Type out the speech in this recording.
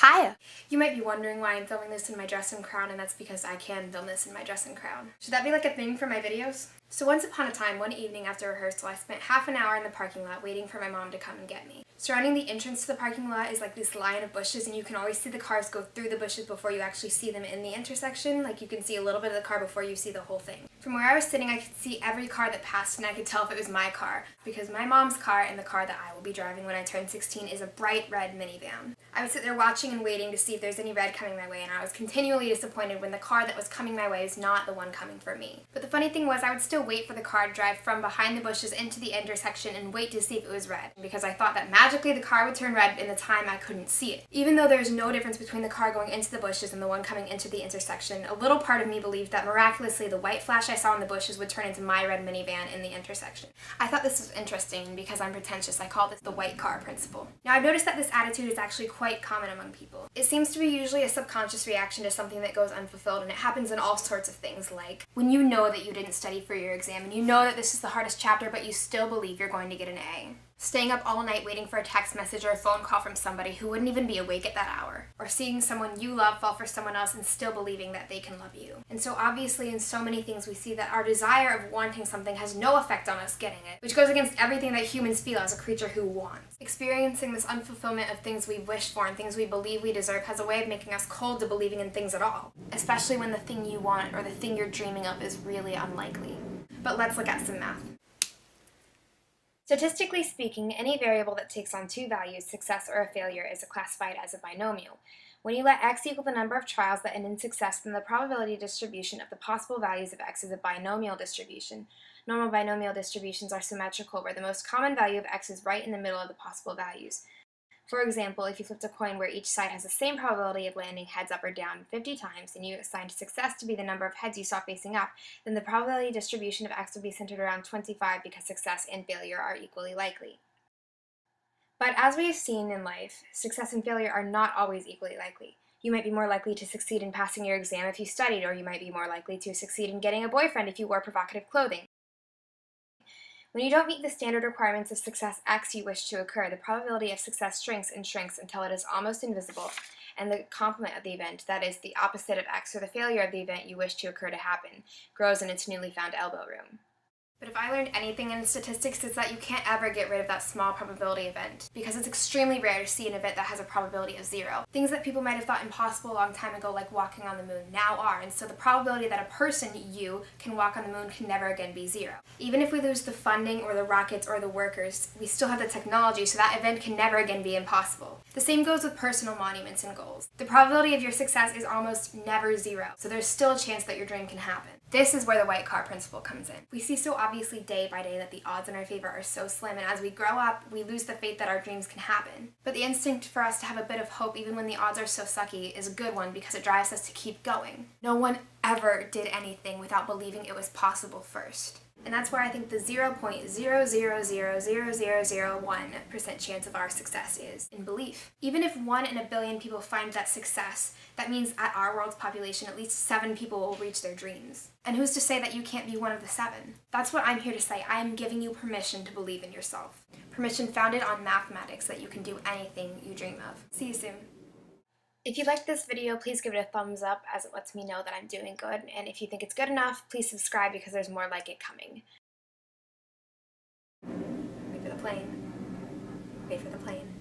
Hi! You might be wondering why I'm filming this in my dress and crown, and that's because I can film this in my dress and crown. Should that be like a thing for my videos? So once upon a time, one evening after rehearsal, I spent half an hour in the parking lot waiting for my mom to come and get me. Surrounding the entrance to the parking lot is like this line of bushes, and you can always see the cars go through the bushes before you actually see them in the intersection. Like you can see a little bit of the car before you see the whole thing. From where I was sitting, I could see every car that passed, and I could tell if it was my car, because my mom's car and the car that I will be driving when I turn 16 is a bright red minivan. I would sit there watching and waiting to see if there's any red coming my way, and I was continually disappointed when the car that was coming my way was not the one coming for me. But the funny thing was, I would still wait for the car to drive from behind the bushes into the intersection and wait to see if it was red, because I thought that magically the car would turn red in the time I couldn't see it. Even though there's no difference between the car going into the bushes and the one coming into the intersection, a little part of me believed that miraculously the white flash I saw in the bushes would turn into my red minivan in the intersection. I thought this was interesting, because I'm pretentious, I call this the white car principle. Now I've noticed that this attitude is actually quite common among people. It seems to be usually a subconscious reaction to something that goes unfulfilled, and it happens in all sorts of things, like when you know that you didn't study for your exam and you know that this is the hardest chapter but you still believe you're going to get an A. Staying up all night waiting for a text message or a phone call from somebody who wouldn't even be awake at that hour. Or seeing someone you love fall for someone else and still believing that they can love you. And so obviously in so many things we see that our desire of wanting something has no effect on us getting it, which goes against everything that humans feel as a creature who wants. Experiencing this unfulfillment of things we wish for and things we believe we deserve has a way of making us cold to believing in things at all. Especially when the thing you want or the thing you're dreaming of is really unlikely. But let's look at some math. Statistically speaking, any variable that takes on two values, success or a failure, is classified as a binomial. When you let x equal the number of trials that end in success, then the probability distribution of the possible values of x is a binomial distribution. Normal binomial distributions are symmetrical, where the most common value of x is right in the middle of the possible values. For example, if you flipped a coin where each side has the same probability of landing heads up or down 50 times, and you assigned success to be the number of heads you saw facing up, then the probability distribution of x would be centered around 25, because success and failure are equally likely. But as we have seen in life, success and failure are not always equally likely. You might be more likely to succeed in passing your exam if you studied, or you might be more likely to succeed in getting a boyfriend if you wore provocative clothing. When you don't meet the standard requirements of success x you wish to occur, the probability of success shrinks and shrinks until it is almost invisible, and the complement of the event, that is, the opposite of x or the failure of the event you wish to occur to happen, grows in its newly found elbow room. But if I learned anything in statistics, it's that you can't ever get rid of that small probability event, because it's extremely rare to see an event that has a probability of 0. Things that people might have thought impossible a long time ago, like walking on the moon, now are, and so the probability that a person, you, can walk on the moon can never again be 0. Even if we lose the funding or the rockets or the workers, we still have the technology, so that event can never again be impossible. The same goes with personal monuments and goals. The probability of your success is almost never 0, so there's still a chance that your dream can happen. This is where the white car principle comes in. We see so obviously day by day that the odds in our favor are so slim, and as we grow up, we lose the faith that our dreams can happen. But the instinct for us to have a bit of hope even when the odds are so sucky is a good one, because it drives us to keep going. No one ever did anything without believing it was possible first. And that's where I think the 0.0000001% chance of our success is, in belief. Even if 1 in a billion people find that success, that means at our world's population, at least 7 people will reach their dreams. And who's to say that you can't be one of the 7? That's what I'm here to say. I am giving you permission to believe in yourself. Permission founded on mathematics that you can do anything you dream of. See you soon. If you liked this video, please give it a thumbs up, as it lets me know that I'm doing good, and if you think it's good enough, please subscribe, because there's more like it coming. Wait for the plane. Wait for the plane.